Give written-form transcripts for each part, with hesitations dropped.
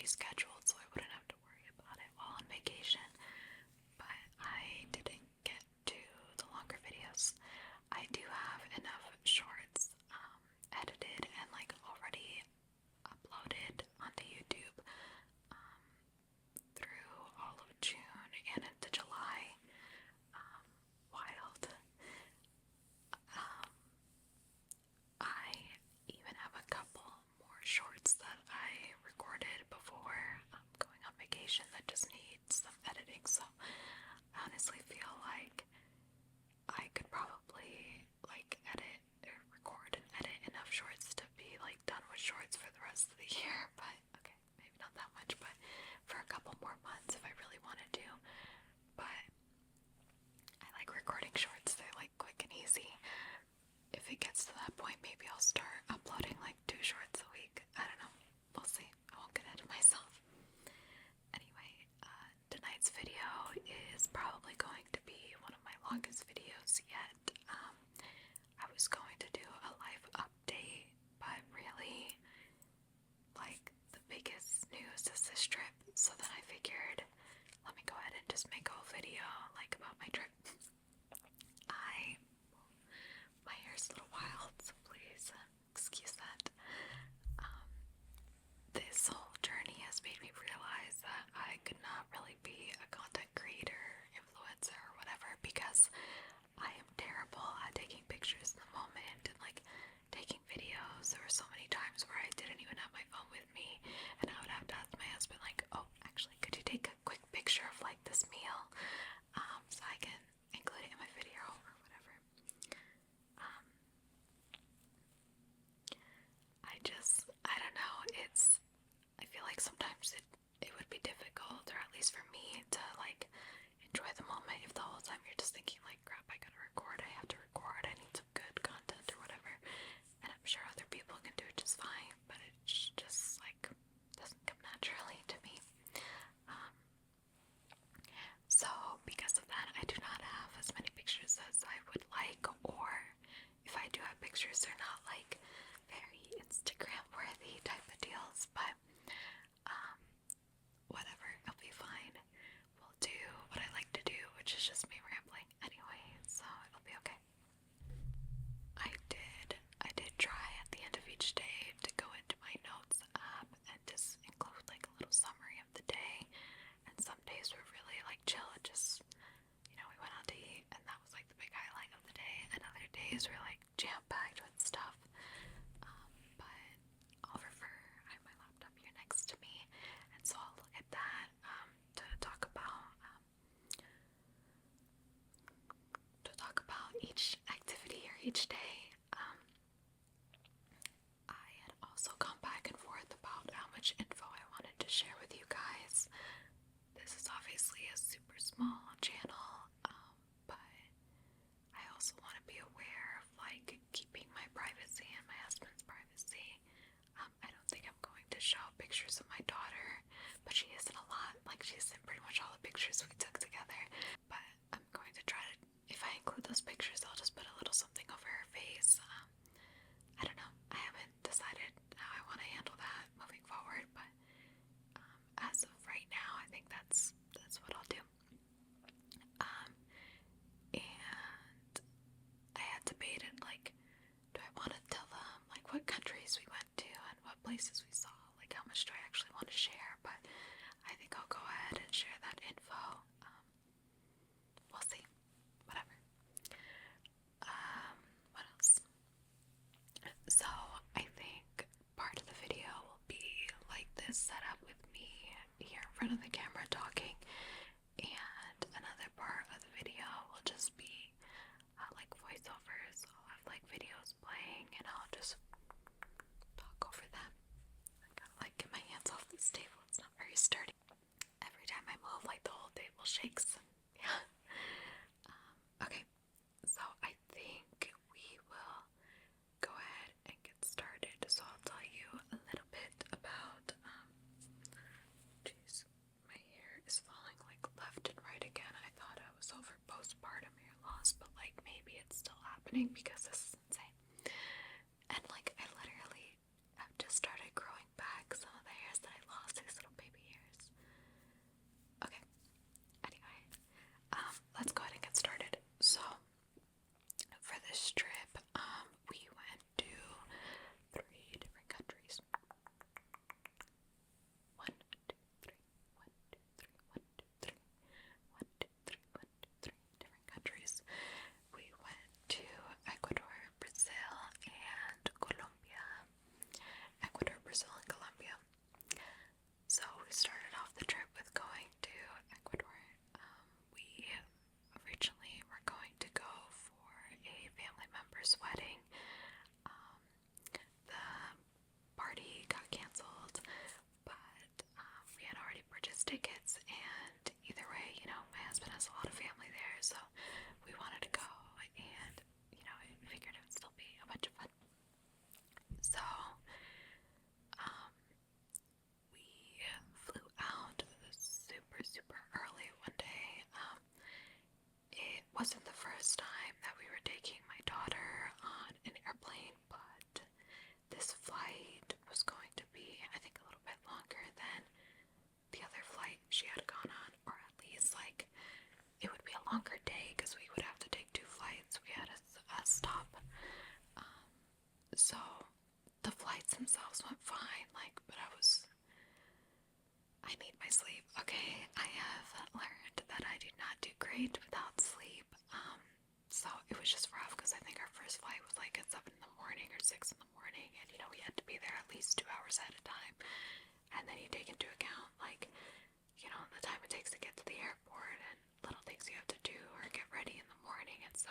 scheduled so I wouldn't have to worry about it while on vacation. But I didn't get to the longer videos. I do have enough shorts edited and like already uploaded onto YouTube through all of June and into July. Wild. I even have a couple more shorts that I recorded before going on vacation that just need some editing, so I honestly feel like I could probably like edit or record and edit enough shorts to be like done with shorts for the rest of the year, but okay, maybe not that much, but for a couple more months if I really wanted to. But I like recording shorts, they're like quick and easy. If it gets to that point, maybe I'll start uploading like 2 shorts a week. I don't know. We'll see. I won't get ahead of myself. Anyway, tonight's video is probably going to be one of my longest videos yet. I was going to do a life update, but really, like, the biggest news is this trip. So then I figured, let me go ahead and just make a whole video, like, about my trip. My hair's a little wild, so please excuse that. This whole journey has made me realize that I could not really be a content creator, influencer, or whatever, because I am terrible at taking pictures in the moment and like taking videos. There were so many times where I didn't even have my phone with me, and I would have to ask my husband, like, oh, actually, could you take a quick picture of like this meal, so I can include it in my video or whatever. I don't know, I feel like sometimes it would be difficult, or at least for me, to like enjoy the moment if the whole time you're just thinking like, crap, I gotta record, I have to record, I need some good content or whatever. And I'm sure other people can do it just fine, but it's just like doesn't come naturally to me. So because of that, I do not have as many pictures as I would like, or if I do have pictures, they're not like very Instagram worthy type of deals, but whatever, it'll be fine. We'll do what I like to do, which is just me rambling anyway, so it'll be okay. I did try at the end of each day to go into my notes app and just include like a little summary of the day, and some days were really like chill, just, we went out to eat and that was like the big highlight of the day, and other days were like jam-packed with stuff. But I'll refer, I have my laptop here next to me, and so I'll look at that to talk about each activity or each day. I had also gone back and forth about how much info I wanted to share with you guys. This is obviously a super small channel, but I also want to be aware of like keeping my privacy and my husband's privacy. I don't think I'm going to show pictures of my daughter, but she is in a lot. Like, she's in pretty much all the pictures we took together. But I'm going to try to, if I include those pictures, I'll just put a little something over her face. I don't know. I haven't decided how I want to handle that moving forward, but as of right now, I think that's what I'll do. And I had debated, like, do I want to tell them, like, what countries we went to and what places we saw? Like, how much do I actually want to share? But I think I'll go ahead and share that info. We'll see. Whatever. What else? So, I think part of the video will be like this setup with me here in front of the camera talking, and another part of the video will just be like voiceovers. I'll have like videos playing and I'll just talk over them. I gotta like get my hands off this table, it's not very sturdy. Every time I move, like, the whole table shakes. Yeah. Okay, so I think we will go ahead and get started. So I'll tell you a little bit about, jeez, my hair is falling like left and right again. I thought I was over postpartum hair loss, but like maybe it's still happening because this is insane. And like I literally have just started growing back some of the hairs that I lost, these little baby this trip, we went to 3 different countries. One, two, three, one, two, three, one, two, three, one, two, three, one, two, three different countries. We went to Ecuador, Brazil, and Colombia. Ecuador, Brazil, and Colombia. So we started off the trip with going to Ecuador. We originally were going to go for a family member's wedding. The party got canceled, but we had already purchased tickets, and either way, my husband has a lot of family there, so we wanted to go, and, I figured it would still be a bunch of fun. So, we flew out super, super early one day. It wasn't the first time that we were taking my daughter on an airplane, but this flight was going to be, I think, a little bit longer than the other flight she had gone on, or at least, it would be a longer day because we would have to take 2 flights. We had a stop. So the flights themselves went fine, but I need my sleep. Okay, I have learned that I do not do great without sleep. So it was just rough because I think our first flight was at 7 in the morning or 6 in the morning, and we had to be there at least 2 hours at a time. And then you take into account the time it takes to get to the airport and little things you have to do or get ready in the morning, and so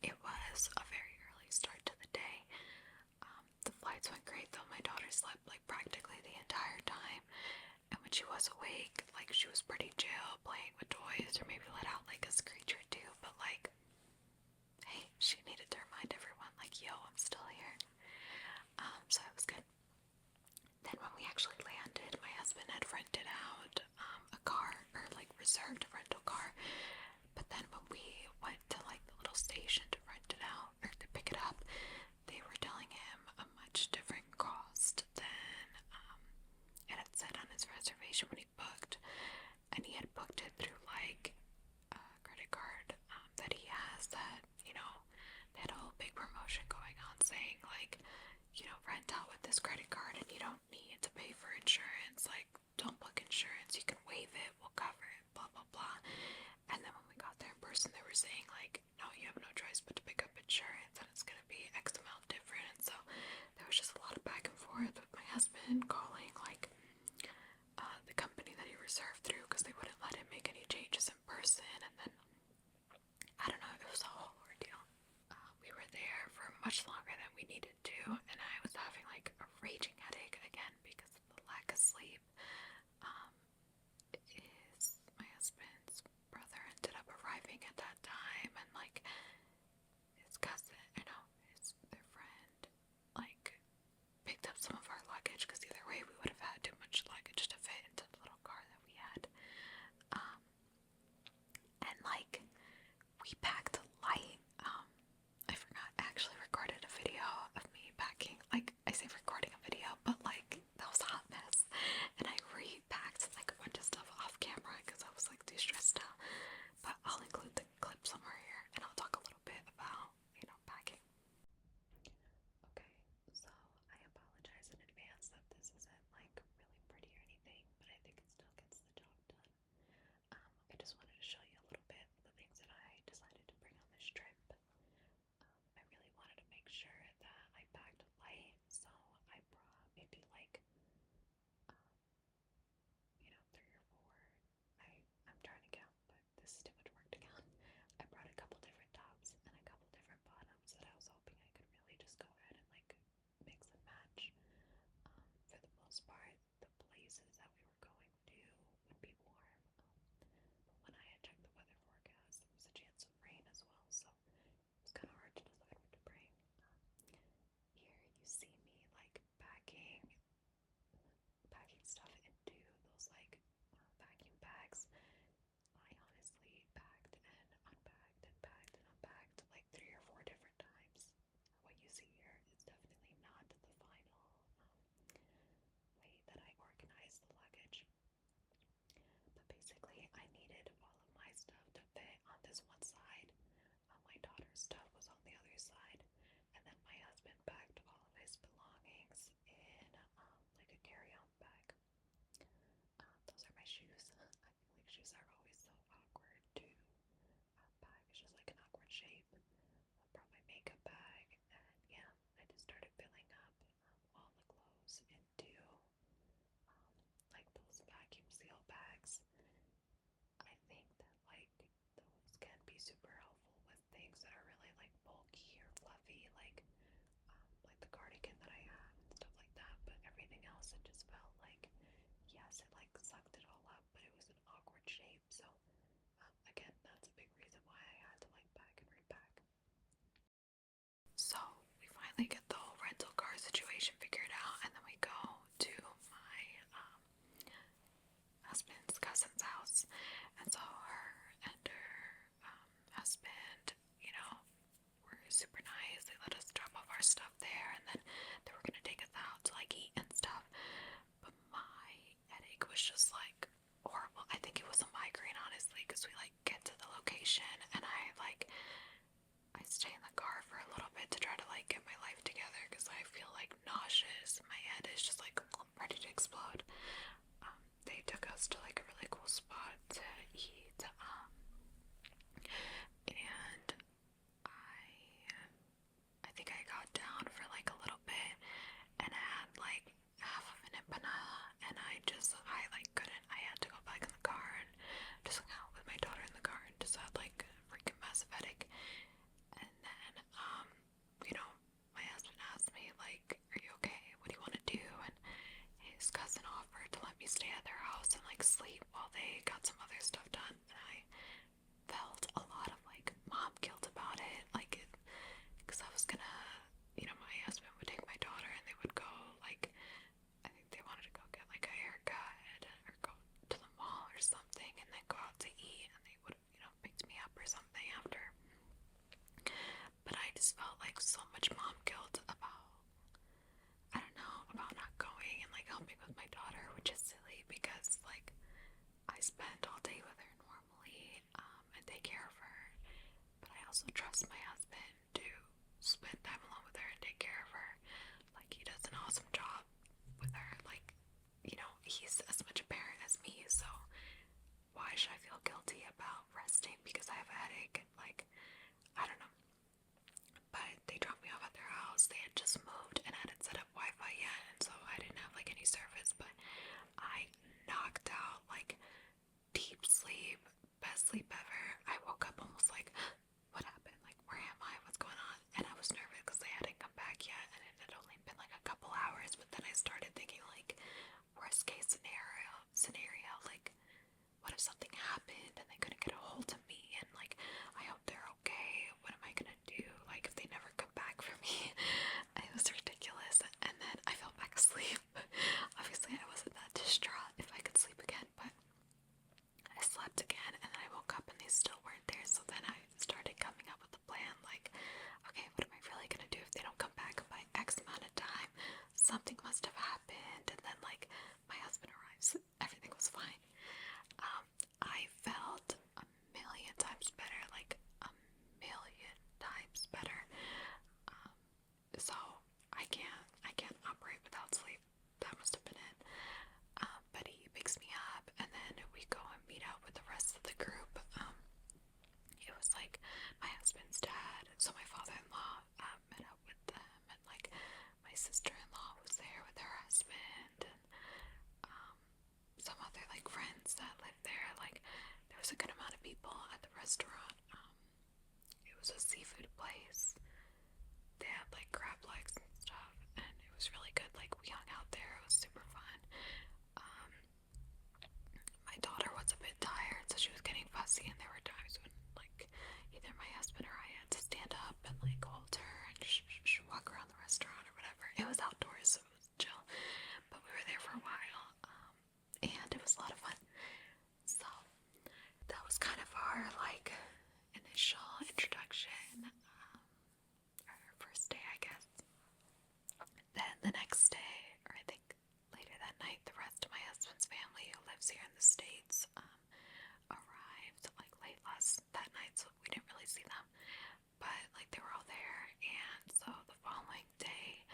it was a very early start to the day. The flights went great though. My daughter slept practically the entire time, and when she was awake, she was pretty chill, playing with toys, or maybe let out a screech or two, but hey, she needed to remind everyone yo, I'm still here. So it was good. Then when we actually landed, my husband had rented out a car, or reserved a rental car, but then when we went to the little station to rent it out, or to pick it up, they were telling him a much different cost than it had said on his reservation when he booked, and he had booked it through a credit card that he has that, they had a whole big promotion going on saying rent out with this credit card and you don't need to pay for insurance, don't book insurance, you can waive it, we'll cover it, blah blah blah. And then when we got there in person, they were saying no, you have no choice but to pick up insurance, and it's gonna be X amount different. And so there was just a lot of back and forth with my husband calling the company that he reserved through because they wouldn't let him make any changes in person, and then I don't know, it was a whole ordeal. We were there for much longer than we needed to, and I was having a raging headache again because of the lack of sleep. My husband's brother ended up arriving at that time, and his cousin, their friend, picked up some of our luggage because either way sucked it all up, but it was an awkward shape. So again, that's a big reason why I had to like pack and repack. So we finally get the whole rental car situation figured out, and then we go to my husband's cousin's house, and so her and her husband, you know, were super nice. They let us drop off our stuff there, and then they were gonna take us out to like eat and stuff. But my headache was just like horrible. I think it was a migraine, honestly, because we like get to the location and I stay in the car for a little bit to try to like get my life together because I feel like nauseous. My head is just like ready to explode. They took us to like a really cool spot to eat, and I think I got down for like a little bit and had like half of an empanada, and I like couldn't. I had to go back in the car and just hang out with my daughter in the car and just had like a freaking massive headache. And then, you know, my husband asked me like, "Are you okay? What do you want to do?" And his cousin offered to let me stay at their house and like sleep while they got some other stuff done. And I felt a lot of like mom guilt about it, like because I was gonna, you know, my husband would take my daughter and they would go like, I think they wanted to go get like a haircut or go to the mall or something, and then go out to eat, and they would, you know, picked me up or something after. But I just felt like so much mom guilt about, I don't know, about not going and like helping with my daughter, which is silly because like I spend all day with her normally, and take care of her. But I also trust my husband to spend time alone with her and take care of her. Like, he does an awesome job with her. Like, you know, he's as much a parent as me, so why should I feel guilty about resting because I have a headache? Like, I don't know. But they dropped me off at their house. They had just moved and hadn't set up Wi-Fi yet, and so I didn't have like any service, but I knocked out like deep sleep, best sleep ever. I woke up almost like, what happened? Like, where am I? What's going on? And I was nervous because they hadn't come back yet, and it had only been like a couple hours. But then I started thinking like, worst case scenario, like, what if something happened and they couldn't get a hold of me? And like, I hope they're okay. What am I gonna do? Like, if they never come back for me? It was ridiculous. And then I fell back asleep. Obviously, I wasn't that distraught if I could sleep again, but I slept again, and then I woke up and they still weren't there. So then I started coming up with a plan, like, okay, what am I really gonna do if they don't come back by X amount of time? Something must have happened. And then like my husband arrives, everything was fine. I felt a million times better, like a million times better. So I can't operate without sleep. That must have been it. But he picks me up, and then we go and meet up with the rest of the group. It was like my husband's dad, so my father-in-law met up with them, and like my sister-in-law was there with her husband, and some other like friends that lived there. Like, there was a good amount of people at the restaurant. It was a seafood place. They had like crab legs and stuff, and it was really good. Like, we hung out there. It was super fun. My daughter was a bit tired, so she was getting fussy, and there were times when like either my husband or I had to stand up and like hold her and walk around the restaurant or whatever. It was outdoors, so it was chill, but we were there for a while, and it was a lot of fun. So that was kind of our like initial introduction, our first day, I guess. Then the next day, or I think later that night, the rest of my husband's family who lives here in the States arrived like late that night, so we didn't really see them, but like they were all there. And so the following day,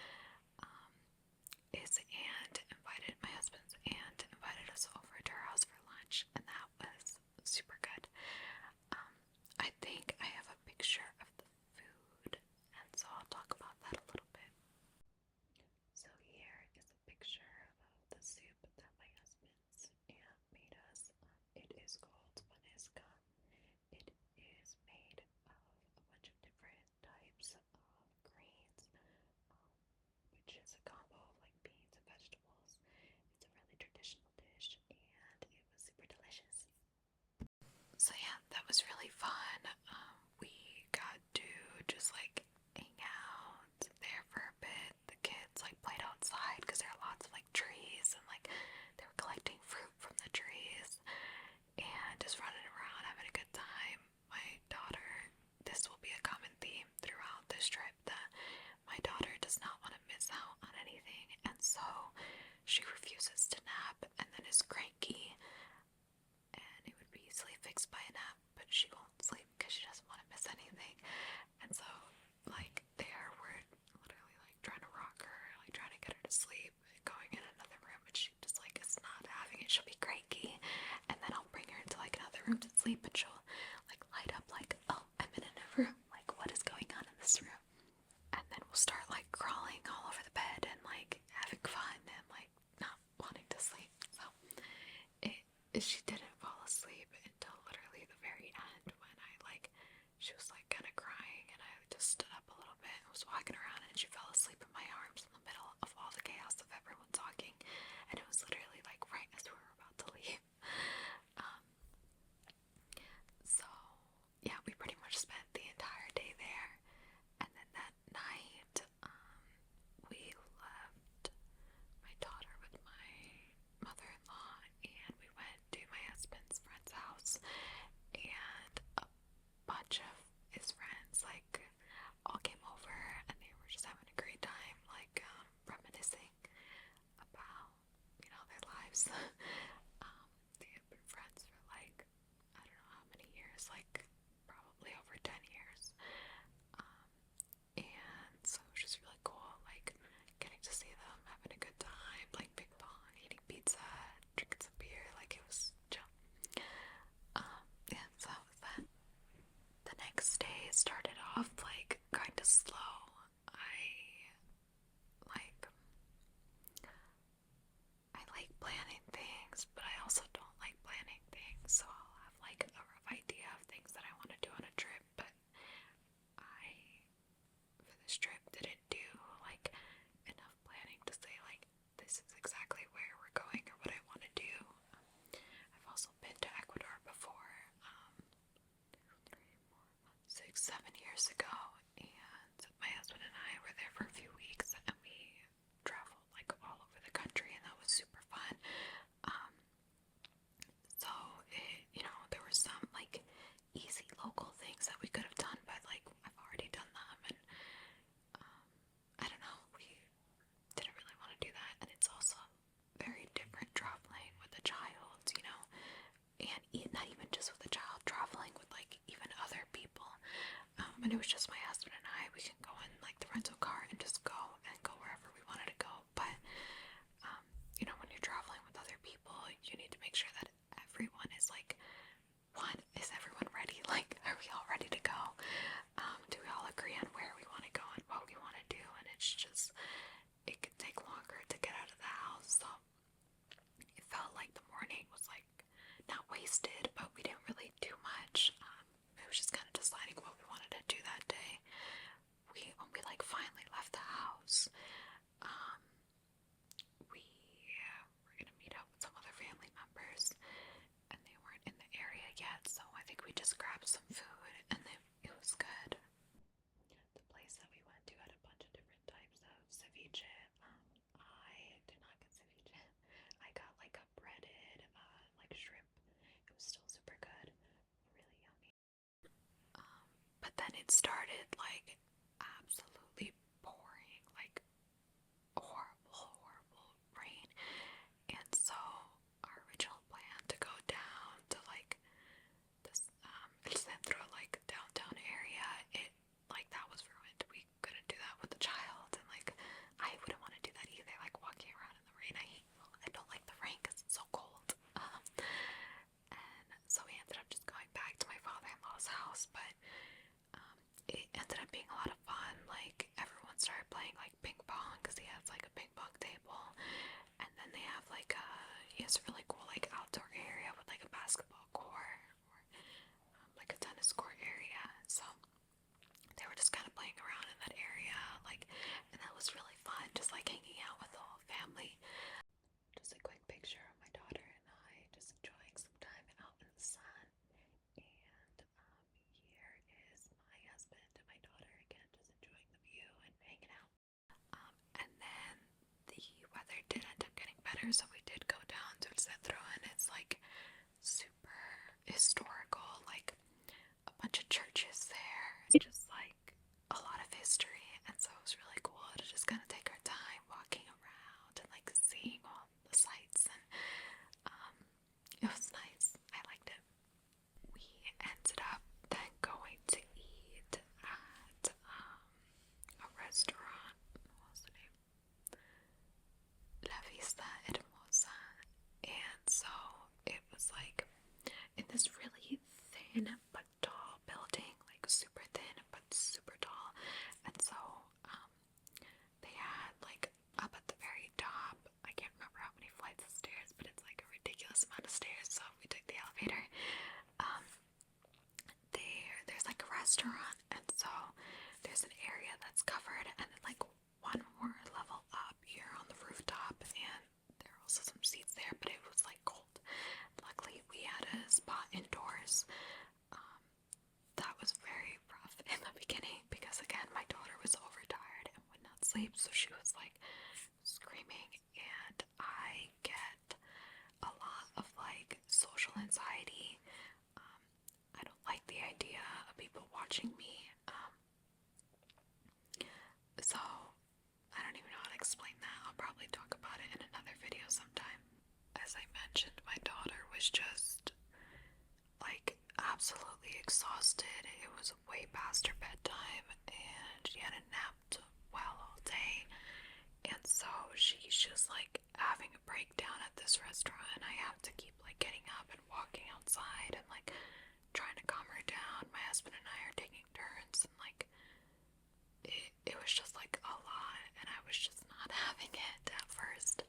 asleep, and she'll like light up like, oh, I'm in a new room. Like, what is going on in this room? And then we'll start like crawling all over the bed and like having fun and like not wanting to sleep. So she didn't fall asleep until literally the very end when she was like kind of crying, and I just stood up a little bit and was walking around, and she fell asleep in my arms in the middle of all the chaos of everyone talking, and it was literally like right as we were about to leave. Um, so yeah, we pretty much spent the entire day there, and then that night, we left my daughter with my mother-in-law, and we went to my husband's friend's house, and a bunch of his friends all came over, and they were just having a great time, reminiscing about their lives. They had been friends for I don't know how many years, probably over 10 years. And so it was just really cool, getting to see them having a good time, playing ping pong, eating pizza, drinking some beer. It was chill. Yeah, so that was that. The next day started off kind of slow. I like planning things, but I also don't like planning things. So I'll have a rough idea of things that I want to do on a trip, but I, for this trip, didn't do enough planning to say this is exactly where we're going or what I want to do. I've also been to Ecuador before, 6-7 years ago, and my husband and I were there for a few weeks, and we traveled all over the country, and that was super fun. So there were some easy local things that we could have done, but I've already done them, and I don't know, we didn't really want to do that. And it's also very different traveling with a child, and not even just with a child, traveling with even other people. And it was just my husband and I. We can go in the rental car and just go wherever we wanted to go. But when you're traveling with other people, you need to make sure that everyone is one, is everyone ready? Are we all ready to go? Do we all agree on where we want to go and what we want to do? And it's just, it could take longer to get out of the house. So it felt like the morning was not wasted, but we didn't really do much. It was just kind of deciding what we wanted to do that day. When we finally left the house, we were gonna meet up with some other family members, and they weren't in the area yet, so I think we just grabbed some food, and it was good. The place that we went to had a bunch of different types of ceviche. I did not get ceviche. I got a breaded shrimp. It was still super good, really yummy. But then it started absolutely pouring, horrible rain. And so our original plan to go down to this El Centro, downtown area, that was ruined. We couldn't do that with the child, and I wouldn't want to do that either, walking around in the rain. I don't like the rain because it's so cold. And so we ended up just going back to my father-in-law's house, but it ended up being a lot of fun. Everyone started playing ping pong, because he has a ping pong table, and then they have he has a really cool outdoor area with a basketball court, or a tennis court area. So they were just kind of playing around in that area, and that was really fun, just hanging out with the whole family. Just a quick picture of my daughter and I just enjoying some time out in the sun. And here is my husband and my daughter again, just enjoying the view and hanging out. And then the weather did end up getting better, so we did go down to El Centro, and it's super historical, a bunch of churches there, just a lot of history. And so it was really cool to just kind of take our time walking around. it's covered, and then like one more level up, you're on the rooftop, and there are also some seats there, but it was like cold. Luckily, we had a spot indoors. Um, that was very rough in the beginning because, again, my daughter was overtired and would not sleep, so she was like screaming, and I get a lot of like social anxiety. I don't like the idea of people watching me. So I don't even know how to explain that. I'll probably talk about it in another video sometime. As I mentioned, my daughter was just like absolutely exhausted. It was way past her bedtime and she hadn't napped well all day. And so she's just like having a breakdown at this restaurant, and I have to keep like getting up and walking outside and like trying to calm her down. My husband and I are taking turns, and like it was just like a lot, and I was just not having it at first.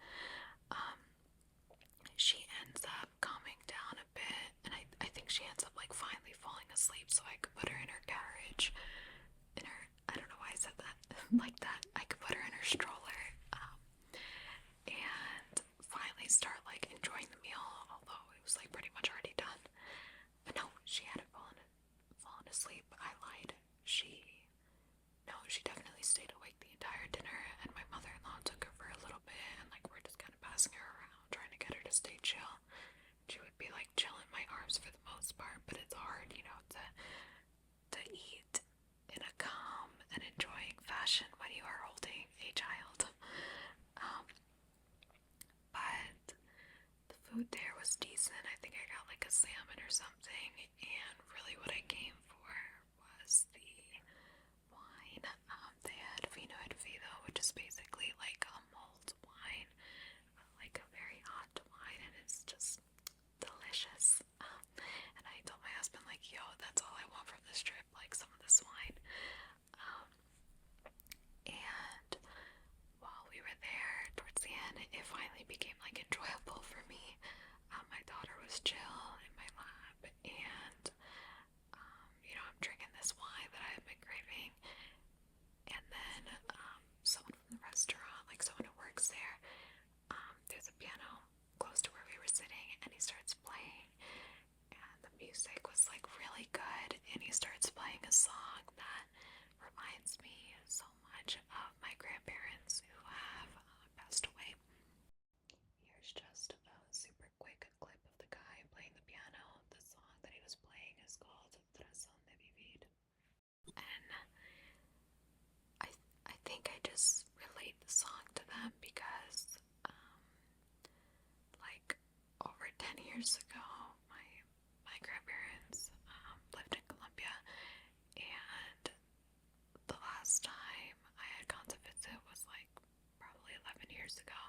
She ends up calming down a bit, and I think she ends up like finally falling asleep, so I could put her in her carriage, in her, I don't know why I said that like that. I could put her in her stroller, and finally start like enjoying the meal, although it was like pretty much already done. But no, she hadn't fallen asleep. I lied. She definitely stayed awake the entire dinner, and my mother-in-law took her for a little bit, and like we're just kind of passing her around, trying to get her to stay chill. She would be like chill in my arms for the most part, but it's hard, to eat in a calm and enjoying fashion when you are holding a child. But the food there was decent. I think I got like a salmon or something, and really what I came for was the wine. They had Vino et Vivo, which is basically like a mulled wine, like a very hot wine, and it's just delicious. And I told my husband, like, yo, that's all I want from this trip, like some of this wine. And while we were there, towards the end, it finally became like enjoyable for me. My daughter was chill in my lap, and I'm drinking this wine that I've been craving. And then someone from the restaurant, like someone who works there, there's a piano close to where we were sitting, and he starts playing, and the music was like really good, and he starts playing a song that reminds me so much of my grandparents who have passed away. Here's just a super quick clip of the guy playing the piano. The song that he was playing is called Razón de Vivir. And I think I just relate the song to them because, like, over 10 years ago, my grandparents lived in Colombia, and the last time I had gone to visit was like probably 11 years ago,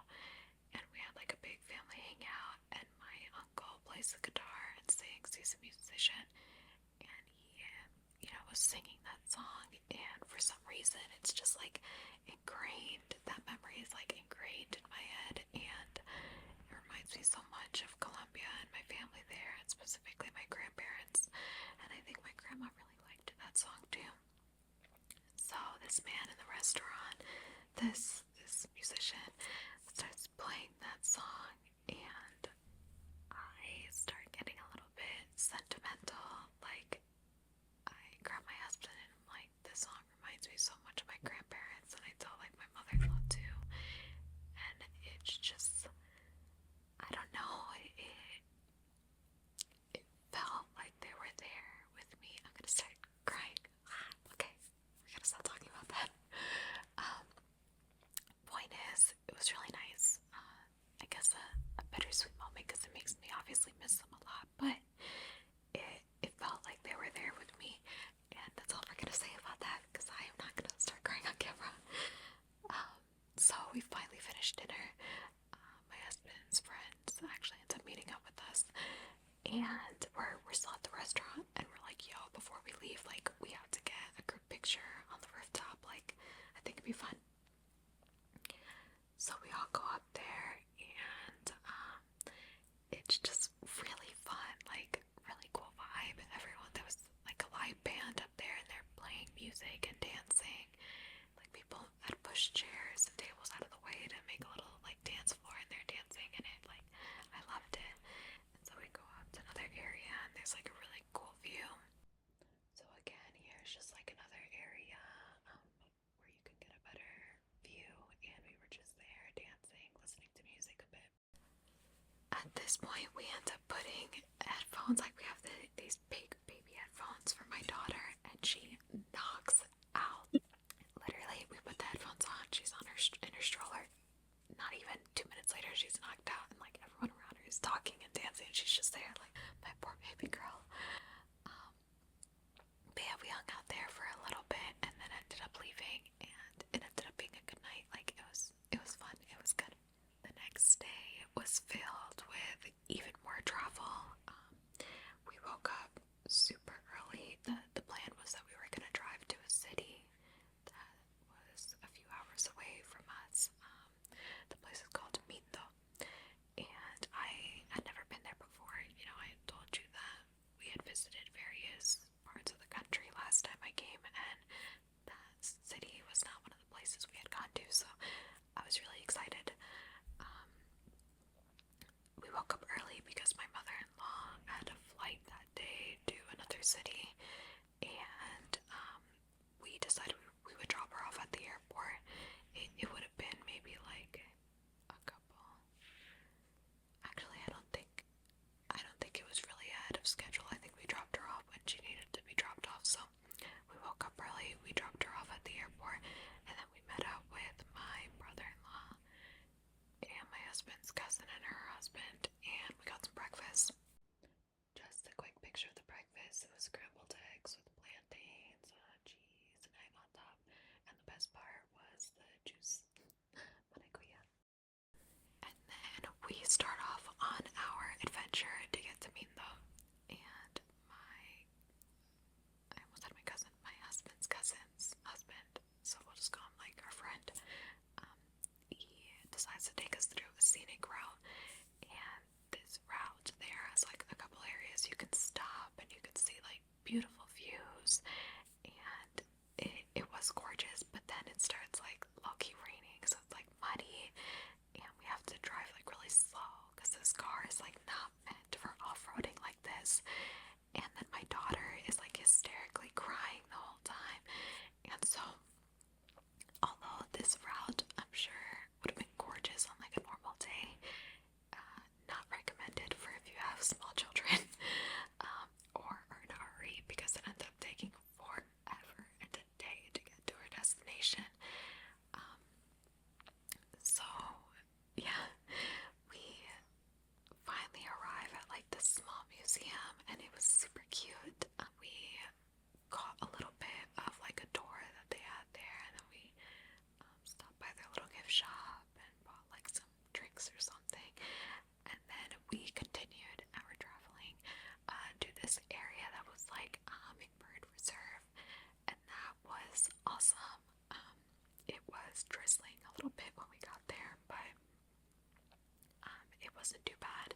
and we had like a big family hangout, and my uncle plays the guitar and sings. He's a musician, and he was singing that song, and for some reason it's just like ingrained. That memory is like ingrained in my head, and it reminds me so much of Colombia and my family there, and specifically my grandparents. And I think my grandma really liked that song too. So this man in the restaurant, this musician, starts playing that song, and I start getting a little bit sentimental. Like, I grab my husband and I'm like, this song reminds me so much of my grandparents, and I tell like my mother-in-law too. And it's just, I don't know, it felt like they were there with me. I'm gonna start crying. Okay, we're gonna stop talking about that. Point is, it was really nice. I guess a bittersweet moment because it makes me obviously miss them a lot, but it felt like they were there with me, and that's all we're gonna say about that because I am not gonna start crying on camera. So we finally finished dinner. My husband's friends actually ends up meeting up with us, and we're still at the restaurant, and we're like, yo, before we leave, like, we have to get a group picture on the rooftop. Like, I think it'd be fun. So we all go up there, and it's just really fun, like really cool vibe. Everyone, there was like a live band up there, and they're playing music and dancing, there's like a really cool view. So again, here's just like another area where you could get a better view, and we were just there dancing, listening to music a bit. At this point, we end up putting headphones, like we have these big baby headphones for my daughter, and she knocks out. Literally, we put the headphones on, she's in her stroller. Not even 2 minutes later, she's knocked out, and like everyone around her is talking and dancing, and she's just there, like, my poor baby girl. But yeah, we hung out there for a little bit, and then ended up leaving, and it ended up being a good night. Like, it was fun, it was good. The next day was filled with even more travel. We woke up super early. The plan was that we were gonna drive to a city that was a few hours away from us. The place is called Mito, and I had never been there before. You know, I had told you that we had visited various parts of the country last time I came, and that city was not one of the places we had gone to, so I was really excited. We woke up early because my mother-in-law had a flight that day to another city, and we decided we would drop her off at the airport. It would have been maybe like a couple. Actually, I don't think it was really ahead of schedule. I think we dropped her off when she needed to be dropped off. So we woke up early, we dropped her off at the airport, and then we met up with my brother-in-law and my husband's cousin and her husband, and we got some breakfast. Just a quick picture of the breakfast. It was scrambled eggs with plantains, cheese, and egg on top. And the best part was the juice. Maracuya. And then we start off on our adventure to get to Mindo. And I almost said my cousin, my husband's cousin's husband, so we'll just call him like our friend. He decides to take us through a scenic route, and this route there has like a couple areas you can stop and you can see like beautiful views, and it was gorgeous, but then it starts like low-key raining, so it's like muddy, and we have to drive like really slow because this car is like not meant for off-roading like this. And then my daughter is like hysterically crying the whole time, and so although this route I'm sure would have been gorgeous on like a normal day, not recommended for if you have small children, or are in a hurry, because it ended up taking forever and a day to get to our destination. So yeah, we finally arrive at like this small museum, and it was super cute. We caught a little bit of like a tour that they had there, and then we stopped by their little gift shop and bought like some drinks or something, and then we continued our traveling to this area that was like a hummingbird reserve, and that was awesome. It was drizzling a little bit when we got there, but it wasn't too bad,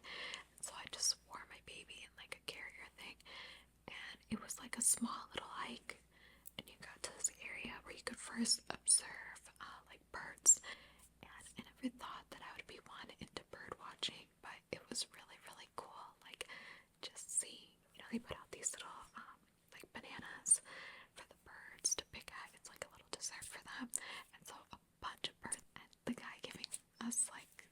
so I just wore my baby in like a carrier thing, and it was like a small little hike, and you got to this area where you could first observe like birds, and I never thought that I would be one into bird watching, but it was really, really cool. Like, just seeing, you know, they put out these little like bananas for the birds to pick at. It's like a little dessert for them, and so a bunch of birds, and the guy giving us like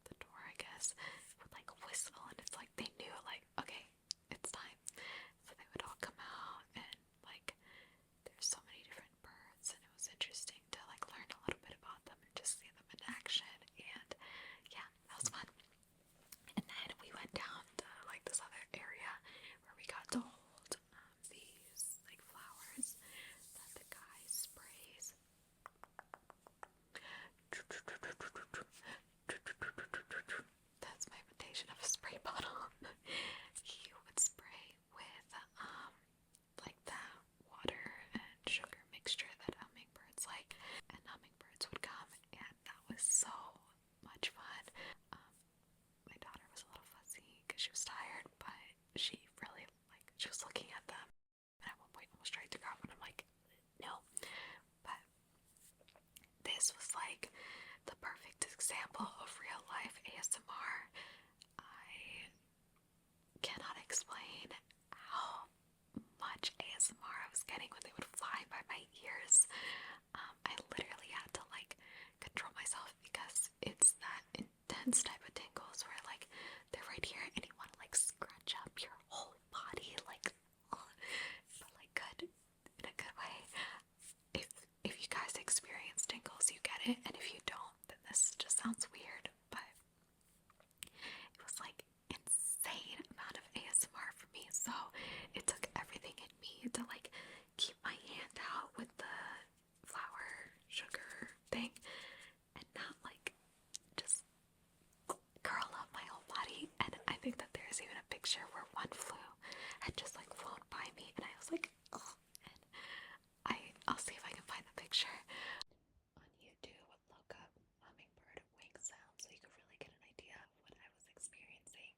the tour, I guess, would like whistle, and it's like they knew like, okay, it's time. So they would all come out, and like there's so many different birds, and it was interesting to like learn a little bit about them and just see them in action, and yeah, that was fun. And then we went down to like this other area where we got to hold these like flowers that the guy sprays. That's my imitation of a spray bottle. He would spray with like the water and sugar mixture that hummingbirds like, and hummingbirds would come, and that was so much fun. My daughter was a little fussy because she was tired, but she really she was looking at them, and at one point almost tried to grab one. I'm like, no. But this was like the perfect example of real life ASMR. I cannot explain my ears. I literally had to like control myself because it's that intense type of tingles where like they're right here and you want to like scrunch up your whole body, like, oh, but like good, in a good way. If you guys experience tingles, you get it, and if you don't, then this just sounds weird. But it was like insane amount of ASMR for me, so it took everything in me to like keep my hand out with the flour sugar thing and not like just curl up my whole body. And I think that there's even a picture where one had just like flown by me and I was like, oh, and I'll see if I can find the picture on YouTube. Look up hummingbird wing sound so you can really get an idea of what I was experiencing.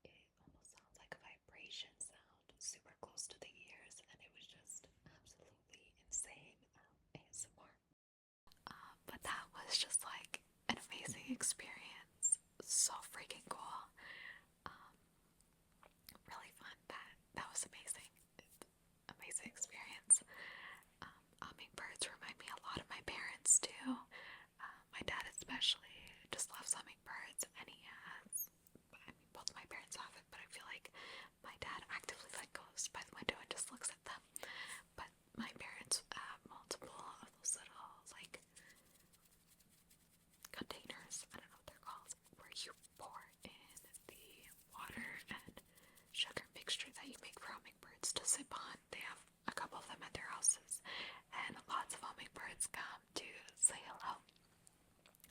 It almost sounds like a vibration sound, super close to the ears, and it was just absolutely insane ASMR. But that was just like an amazing experience. So freaking cool. Um, really fun. That was amazing. Amazing experience. Hummingbirds remind me a lot of my parents too. My dad especially just loves hummingbirds, and he has. I mean, both my parents have it, but I feel like my dad actively like goes by the window and just looks at them. But my parents have multiple of those little like containers. I don't know what they're called, where you pour in the water and sugar mixture that you make for hummingbirds to sip on. They have a couple of them at their houses, and lots of hummingbirds come to say hello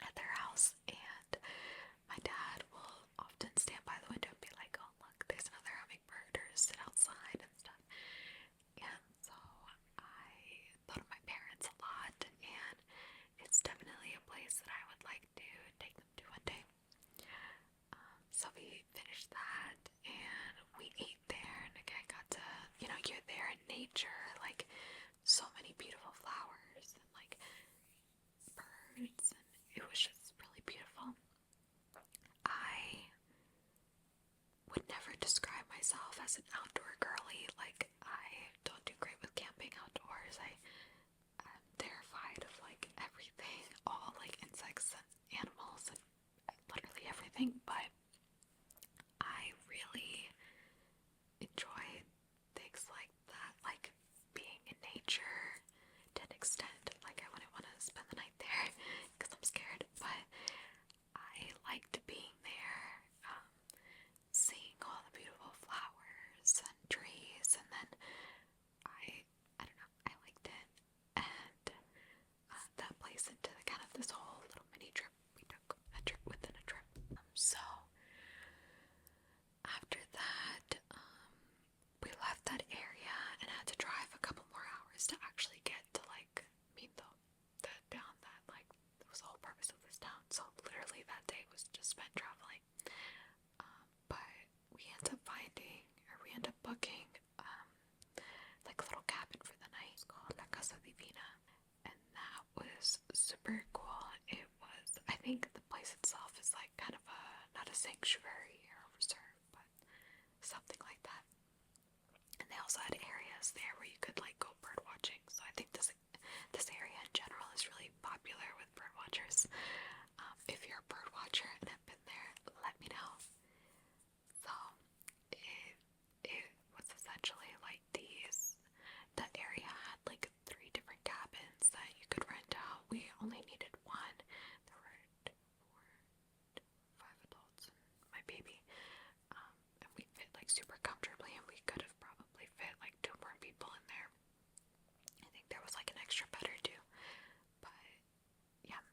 at their house. And my dad will often stand by the window and be like, "Oh, look, there's another hummingbird," or sit outside and stuff. And so I thought of my parents a lot, and it's definitely a place that I would like to take them to one day. So we finished that and we ate there, and again got to, you're there in nature, like so many beautiful flowers and like birds, and it was just really beautiful. I would never describe myself as an outdoor girly. Like, I don't do great with camping outdoors. I'm terrified of like everything, all like insects and animals and literally everything, but I really enjoy things like that, like being in nature to an extent. Like, I wouldn't want to spend the night there because I'm scared, but I liked being there, seeing all the beautiful flowers and trees, and then I don't know, I liked it, and that plays into kind of this whole little mini trip we took, a trip within a trip. So after that, we left that area and had to drive a couple more hours to actually get to like meet the town that like was the whole purpose of this town. So literally that day was just spent traveling. But we ended up booking like a little cabin for the night. It's called La Casa Divina, and that was super cool. It was, I think the place itself is like kind of not a sanctuary or a reserve, but something like that. And they also had areas there where you could like go bird watching. So I think this area in general is really popular with bird watchers. If you're a bird watcher and have been there, let me know. So it was essentially like that area had like 3 different cabins that you could rent out. We only needed one. There were 5 adults and my baby. And we fit like super comfortably, and we could have probably fit like 2 more people in there. I think there was like an extra bed or 2. But yeah,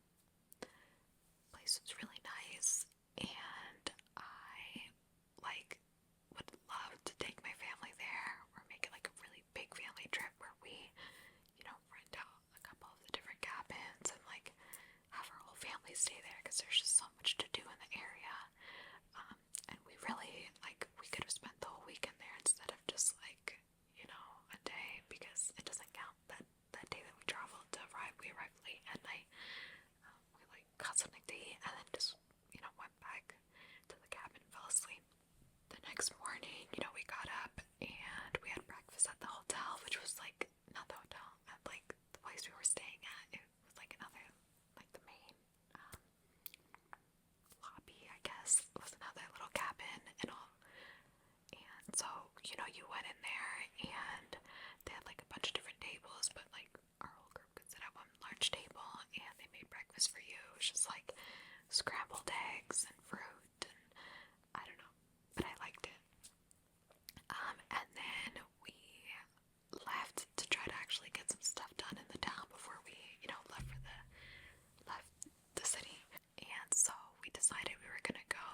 place was really nice, and I like would love to take my family there or make it like a really big family trip where we, rent out a couple of the different cabins and like have our whole family stay there, because there's just so much to do in the area. And we really like, we could have spent the whole weekend there instead of just like, a day, because it doesn't count that day that we traveled to arrive. We arrived late at night. We like got something to eat and then just, went back to the cabin and fell asleep. The next morning, we got up and we had breakfast at the hotel, which was like, not the hotel, at like was for you. It was just like scrambled eggs and fruit, and I don't know, but I liked it. And then we left to try to actually get some stuff done in the town before we, left the city. And so we decided we were gonna go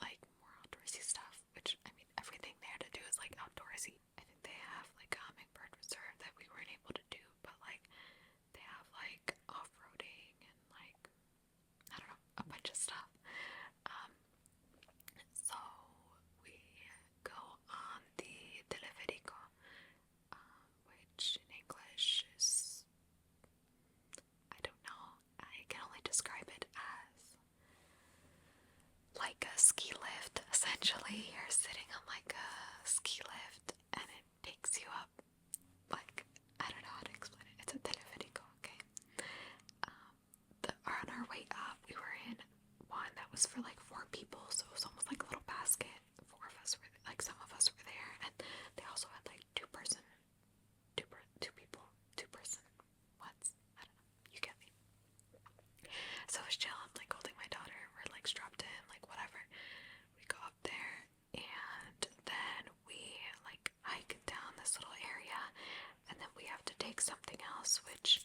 like more outdoorsy stuff, which I mean everything there to do is like outdoorsy. I think they have like a hummingbird reserve that we weren't able to do, but like they have like off-roading and like I don't know, a bunch of stuff. So we go on the teleférico, which in English is, I don't know, I can only describe it as like a ski lift. Essentially, you're sitting on like a ski lift and it takes you up. Like, I don't know how to explain it. It's a teleférico, okay? On our way up, we were in one that was for like 4 people, so it was almost like a little basket. 4 of us were, like, some of us were there, and they also had like two people, 2-person ones. I don't know, you get me. So it was chill. I'm like holding my daughter, we're like strapped in, like whatever. We go up there, and then we like hike down this little area, and then we have to take something else, which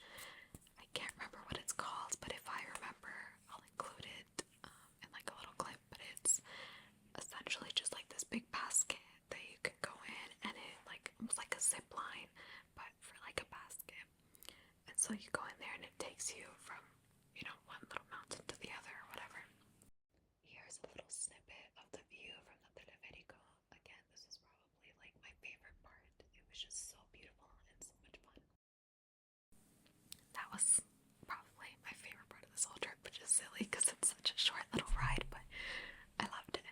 I can't remember what it's called, but if I remember, I'll include it in like a little clip. But it's essentially just like this big basket that you can go in, and it like almost like a zip line, but for like a basket. And so you go in there, and it takes you from, one little mountain to the other or whatever. Here's a little snippet of the view from the teleférico. Again, this was probably like my favorite part. It was just so beautiful and so much fun. That was probably my favorite part of this whole trip, which is silly because it's such a short little ride, but I loved it.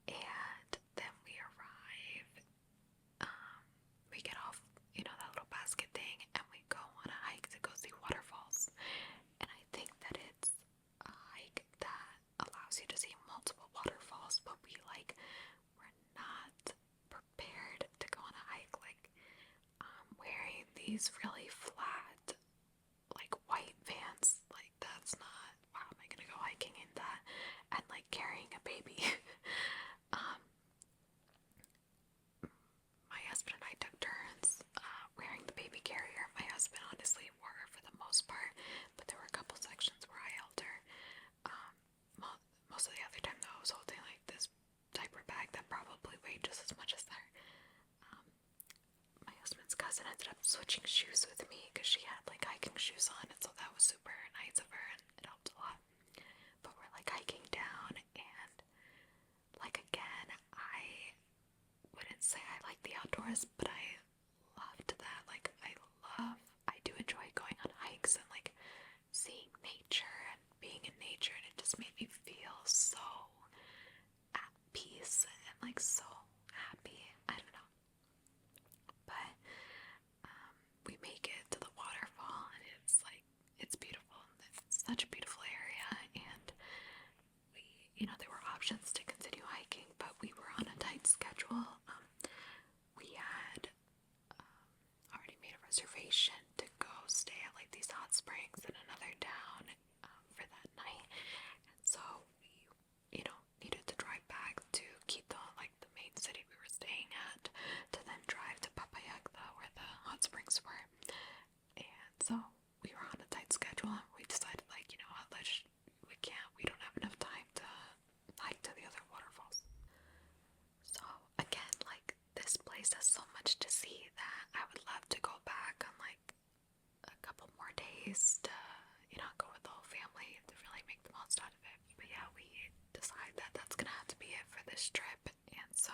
And then we arrive, we get off, that little basket thing, and we go on a hike to go see waterfalls. And I think that it's a hike that allows you to see multiple waterfalls, but we're not prepared to go on a hike. Like, wearing these really flat, like white Vans, like that's not, how am I gonna go hiking in that? And like carrying a baby. My husband and I took turns wearing the baby carrier. My husband honestly wore her for the most part, but there were a couple sections where I held her. Most of the other time though, I was holding like this diaper bag that probably weighed just as much as her. My husband's cousin ended up switching shoes with me because she had like hiking shoes on, and so that was super nice of her, and it helped a lot. But we're like hiking down, and like again, I wouldn't say I like the outdoors, but I loved that. Like I do enjoy going on hikes and like seeing nature and being in nature, and it just made me feel so at peace and like so happy. I don't know. But we make it to the waterfall, and it's beautiful. It's such a beautiful area, and we, there were options to continue hiking, but we were on a tight schedule. We had already made a reservation to go stay at like these hot springs in another town for that night, and so we, needed to drive back to Quito, like the main city we were staying at, to then drive to Papayacta where the hot springs were. And so we were on a tight schedule, and we decided, like, what, we don't have enough time to hike to the other waterfalls. So again, like, this place has so much to see that I would love to go back on like a couple more days to, go with the whole family to really make the most out of it. But yeah, we decide that that's gonna have to be it for this trip, and so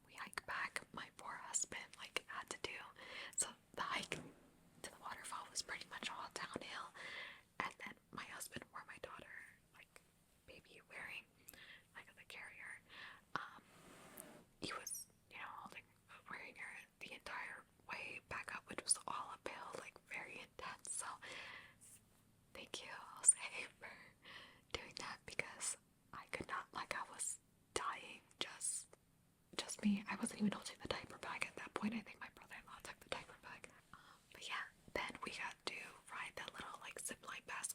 we hike back. My poor husband like had to do, so the hike to the waterfall was pretty much all downhill, and then my husband wore my daughter, like baby wearing like the carrier. He was, wearing her the entire way back up, which was all uphill, like very intense. So thank you, I'll say, for doing that, because I could not, like, I was dying, just me. I wasn't even holding the diaper bag at that point. I think my brother-in-law took the diaper bag. But yeah, then we got to ride that little like zipline basket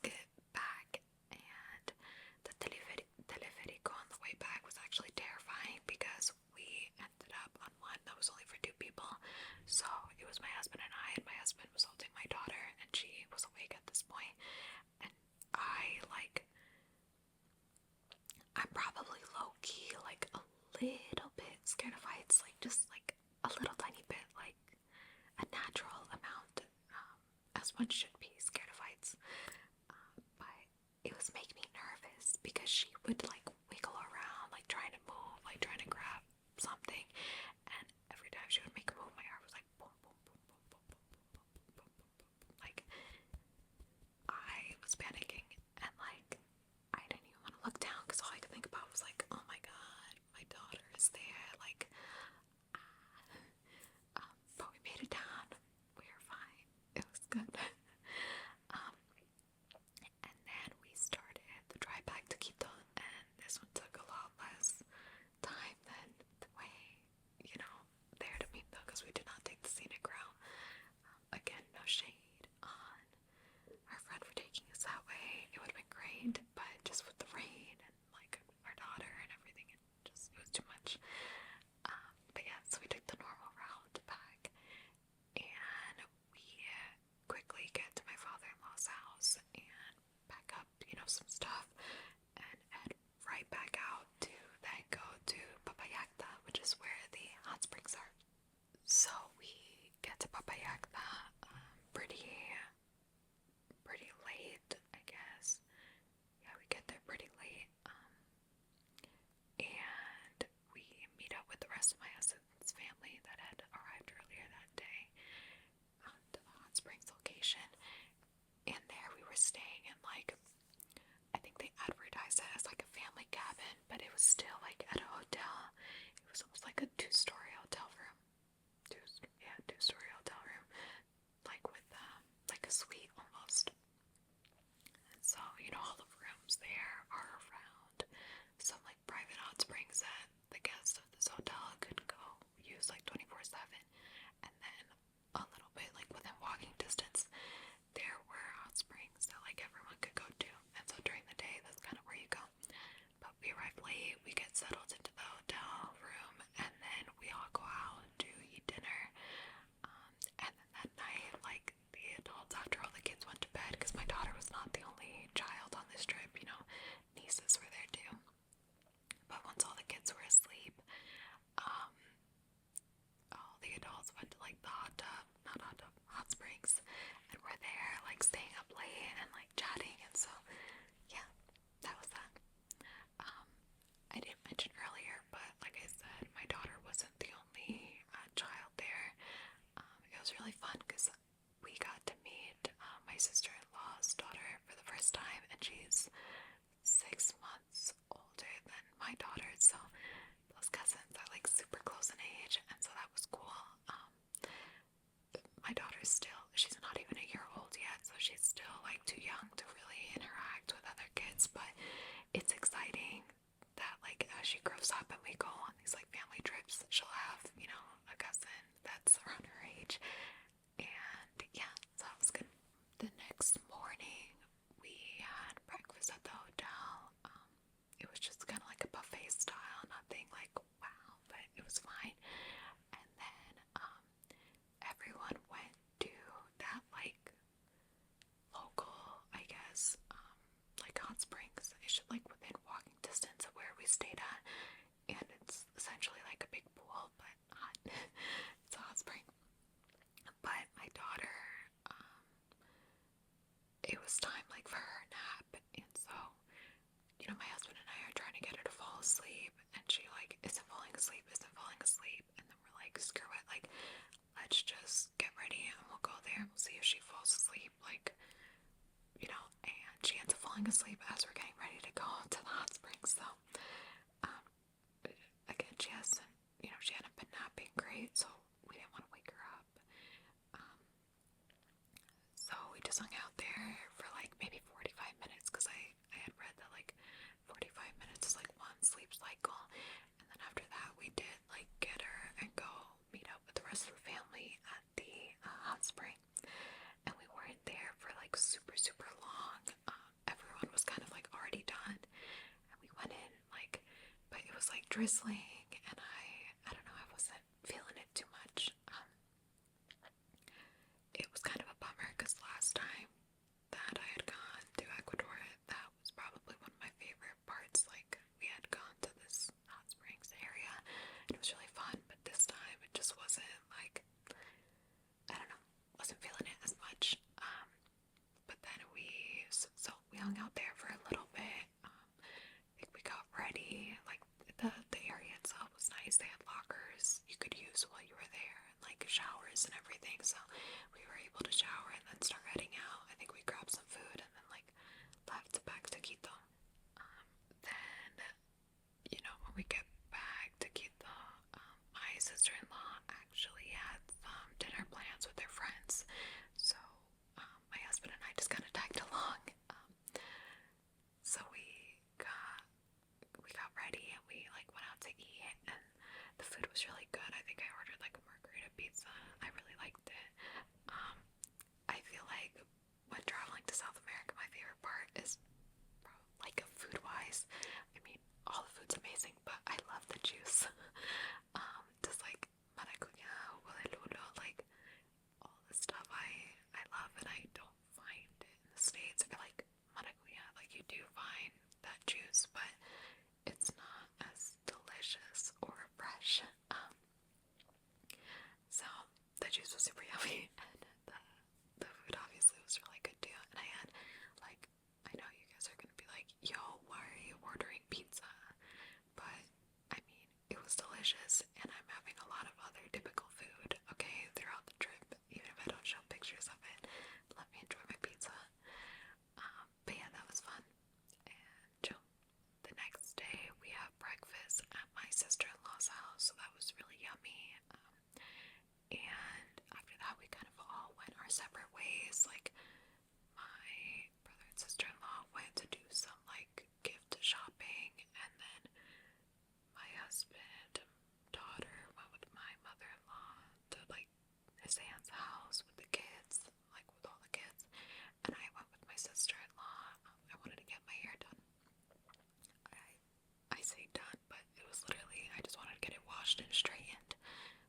one should be scared of heights. But it was making me nervous because she would like wiggle around, like trying to move, like trying to grab something, and every time she would make a move, my heart was like boom, boom, boom, boom, boom, boom, boom, boom, boom, boom. Like I was panicking, and like I didn't even want to look down because all I could think about was like, oh my god, my daughter is there. Like, but we made it down. We were fine. It was good. um, and then we started the drive back to Quito, and this one took a lot less time than the way, there to Mexico, because we did not take the scenic route. Again, no shade on our friend for taking us that way. It would have been great, but just with the rain and like our daughter and everything, it was too much. But yeah, so we took the normal route back, and we quickly get to my father-in-law's house and pack up, some stuff, and head right back out to then go to Papayacta, which is where the hot springs are. So we get to Papayacta pretty late, I guess. Yeah, we get there pretty late. And we meet up with the rest of my husband's family that had arrived earlier that day to the hot springs location. And there we were staying in like, I think they advertised it as like a family cabin, but it was still like at a hotel. It was almost like a two-story hotel room. Two-story hotel room, like with like a suite almost. And so, all the rooms there are around some like private hot springs that the guests of this hotel could go use like 24/7. And then a little bit like within walking distance, there were hot springs that like everyone could go to. And so during the day, that's kind of where you go. But we arrive late, we get settled into the hotel room, and then we all go out to eat dinner. And then that night, like the adults, after all the kids went to bed, because my daughter was not the only child on this trip, nieces were there too. But once all the kids were asleep, all the adults went to like the hot springs, and we're there like staying up late and like chatting, and so yeah, that was that. I didn't mention earlier, but like I said, my daughter wasn't the only child there. It was really fun because we got to meet my sister-in-law's daughter for the first time, and she's 6 months older than my daughter, so those cousins are like super close in age, and so that was cool. My daughter's she's not even a year old yet, so she's still like too young to really interact with other kids, but it's exciting that like as she grows up and we go on these like family trips, she'll have, a cousin that's around her age. And yeah, so that was good. The next morning we had breakfast at the hotel. It was just kind of like a buffet style, nothing like wow, but it was fine. And then everyone went to that like local, I guess, like hot springs. It's just like within walking distance of where we stayed at, and it's essentially like a big pool, but hot. It's a hot spring. But my daughter, it was time like for her nap, and so my husband and I are trying to get her to fall asleep, and she like isn't falling asleep, and then we're like, screw it, like let's just get ready and we'll go there and we'll see if she falls asleep, like and she ends up falling asleep as we're getting ready to go to the hot springs. So again, she hadn't been napping great, so we didn't want to wake her up. So we just hung out there for like maybe 45 minutes, because I had read that like 45 minutes is like one sleep cycle. And then after that we did like get her and go meet up with the rest of the family at the hot spring. And we weren't there for like super long. Everyone was kind of like already done, and we went in like, but it was like drizzling, and I don't know, I wasn't feeling it too much. It was kind of a bummer because last time that I had gone to Ecuador, that was probably one of my favorite parts. Like we had gone to this hot springs area, and it was really fun, but this time it just wasn't like, I don't know, wasn't feeling it as much. hung out there for a little bit. I think we got ready. Like the area itself was nice. They had lockers you could use while you were there, and like showers and everything. So we were able to shower and then start heading out. I think we grabbed some food and then like left back to Quito. Then when we get back to Quito, my sister-in-law actually had some dinner plans with their friends. So my husband and I just kind of tagged along. So we got ready and we like went out to eat, and the food was really good. I think I ordered like a margarita pizza. I really liked it. I feel like when traveling to South America, my favorite part is like food wise. I mean, all the food's amazing, but I love the juice. Just like maracuya, huelulo, like all the stuff I love, and I don't find it in the States. I like maracuya, like you do find that juice, but it's not as delicious or fresh. So the juice was super yummy, and the food obviously was really good too. And I had like, I know you guys are gonna be like, yo, why are you ordering pizza? But I mean, it was delicious, and I'm having a lot of other typical food, okay, throughout the trip, even if I don't show pictures of it. Let me enjoy my pizza. But yeah, that was fun. And the next day, we have breakfast at my sister-in-law's house, so that was really yummy. And after that, we kind of all went our separate ways. Like, my brother and sister-in-law went to do some, like, gift shopping, and then my husband and daughter went with my mother-in-law to, like, his aunt's house with the kids, like, with all the kids. And I went with my sister-in-law. I wanted to get my hair done. I say done, but it was literally, I just wanted to get it washed and straightened,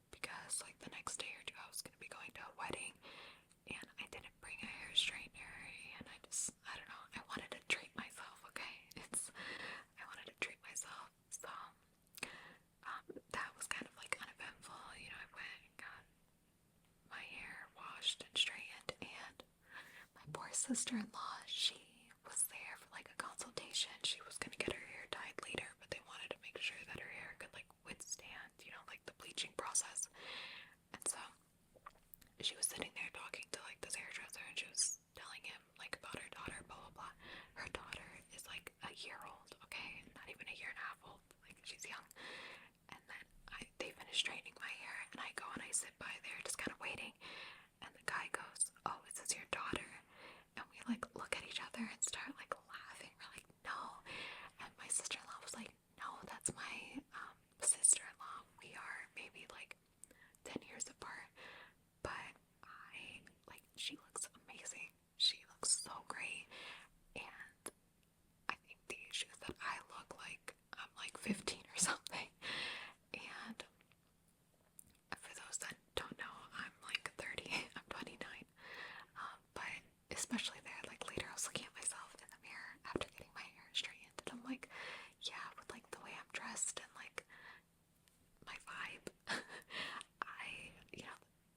because like the next day or two I was going to be going to a wedding, and I didn't bring a hair straightener, and I don't know, I wanted to treat myself, okay? I wanted to treat myself, so that was kind of like uneventful. I went and got my hair washed and straightened, and my poor sister-in-law, she was there for like a consultation. She was gonna get her hair dyed later, but they wanted to make sure that her hair could like withstand, like the bleaching process. And so she was sitting there talking to like this hairdresser, and she was telling him like about her daughter, blah blah blah. Her daughter is like a year old, okay, not even a year and a half old. Like, she's young. And then they finish straightening my hair, and I go and I sit by there just kind of waiting, and the guy goes, "Oh, is this your daughter?" And we like look at each other and start like laughing. We're like, "No." And my sister-in-law was like, "No, that's my sister-in-law. We are maybe like 10 years apart, but she looks amazing. She looks so great." And I think the issue is that I look like I'm like 15 or something. And for those that don't know, I'm like 30. I'm 29. But especially there, like later I was looking at myself in the mirror after getting my hair straightened, and I'm like, yeah, with like the way I'm dressed and like my vibe,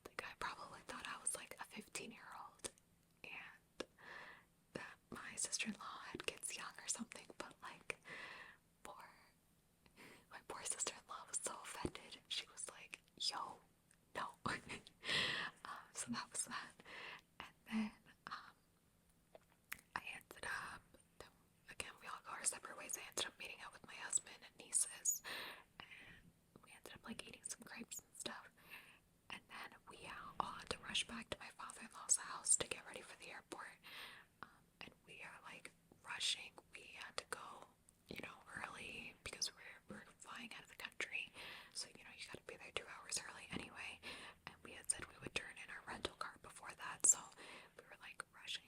the guy probably thought I was like a 15-year-old, and that my sister-in-law had kids young or something. But like, my poor sister-in-law was so offended. She was like, yo, no. So that was that. And then I ended up, again, we all go our separate ways. I ended up meeting up with my husband and nieces, and we ended up like eating some grapes and stuff. And then we all had to rush back to my father-in-law's house to get ready for the airport. And we are like rushing. We had to go, early, because we're flying out of the country. So, you gotta be there 2 hours early anyway. And we had said we would turn in our rental car before that. So we were like rushing.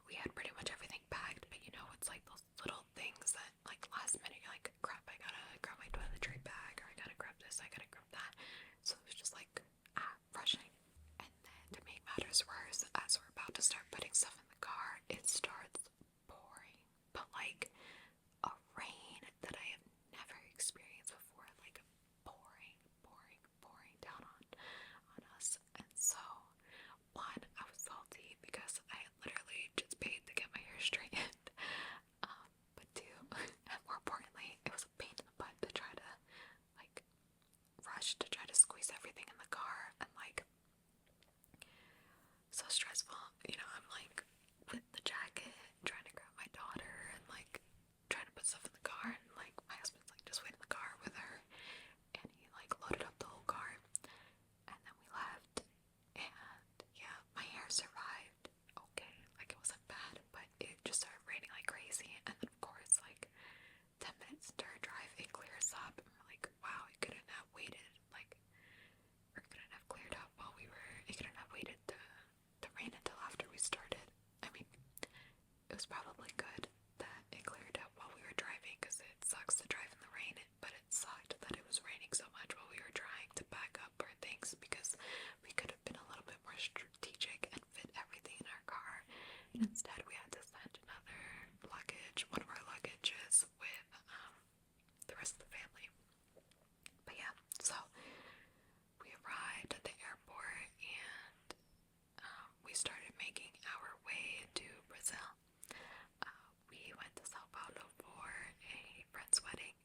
We had pretty much everything packed, but it's like those little things that like last minute you're like, crap, I gotta grab my toiletry bag, or I gotta grab this, I gotta grab that. So it was just like rushing. And then to make matters worse, as we're about to start putting stuff in the car, it starts pouring Instead, we had to send one of our luggages with the rest of the family. But yeah, so we arrived at the airport and we started making our way to Brazil. We went to Sao Paulo for a friend's wedding.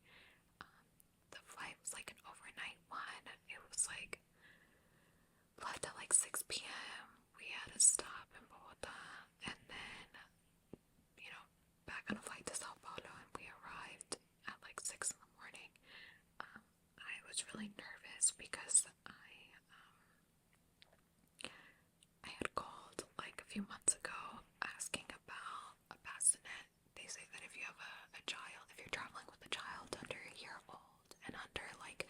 The flight was like an overnight one. It was like left at like 6 p.m. We had to stop in Bogota and then, back on a flight to Sao Paulo, and we arrived at like 6 in the morning. I was really nervous because I had called like a few months ago asking about a bassinet. They say that if you have a child, if you're traveling with a child under a year old and under like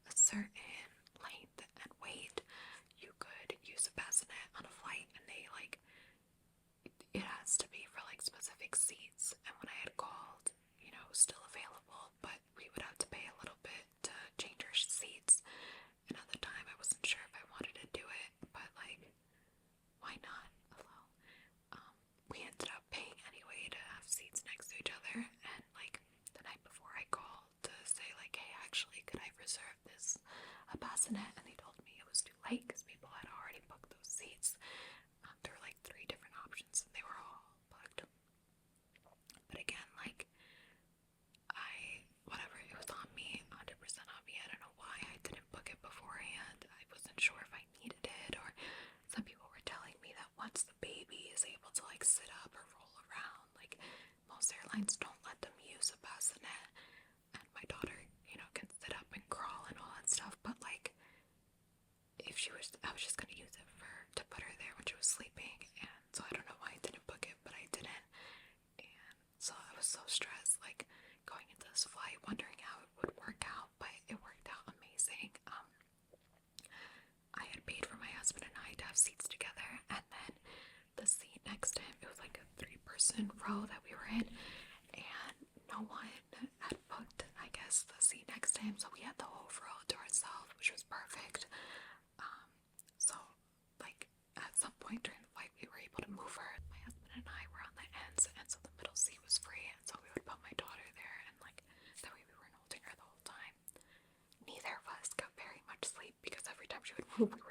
a certain length and weight, you could use a bassinet on a flight, and they like it has to be for like specific seats. And when I had called, it was still available, but we would have to pay a little bit to change our seats. And at the time, I wasn't sure if I wanted to do it, but like, why not? Hello. We ended up paying anyway to have seats next to each other. And like the night before, I called to say like, hey, actually, could I reserve this a bassinet? And they told me it was too late because people had already booked those seats. There were like 3 different options, and they were all booked. But again, like, whatever, it was on me, 100% on me. I don't know why I didn't book it beforehand. I wasn't sure if I needed it, or some people were telling me that once the baby is able to like sit up or roll around, like most airlines don't let them use a bassinet. And my daughter, can sit up and crawl and all that stuff, but like, I was just gonna use it to put her there when she was sleeping, and so I don't know why I didn't book it, but I didn't. And so I was so stressed, like, going into this flight, wondering how it would work out, but it worked out amazing. I had paid for my husband and I to have seats together, and then the seat next to him, it was like a 3-person row that we were in, and no one had booked, I guess, the seat next to him, so we had the whole row to ourselves, which was perfect. So, like, at some point during the flight, we were able to move her. My husband and I were on the ends, and so the middle seat was free, and so we would put my daughter there, and like, that way we weren't holding her the whole time. Neither of us got very much sleep because every time she would move, we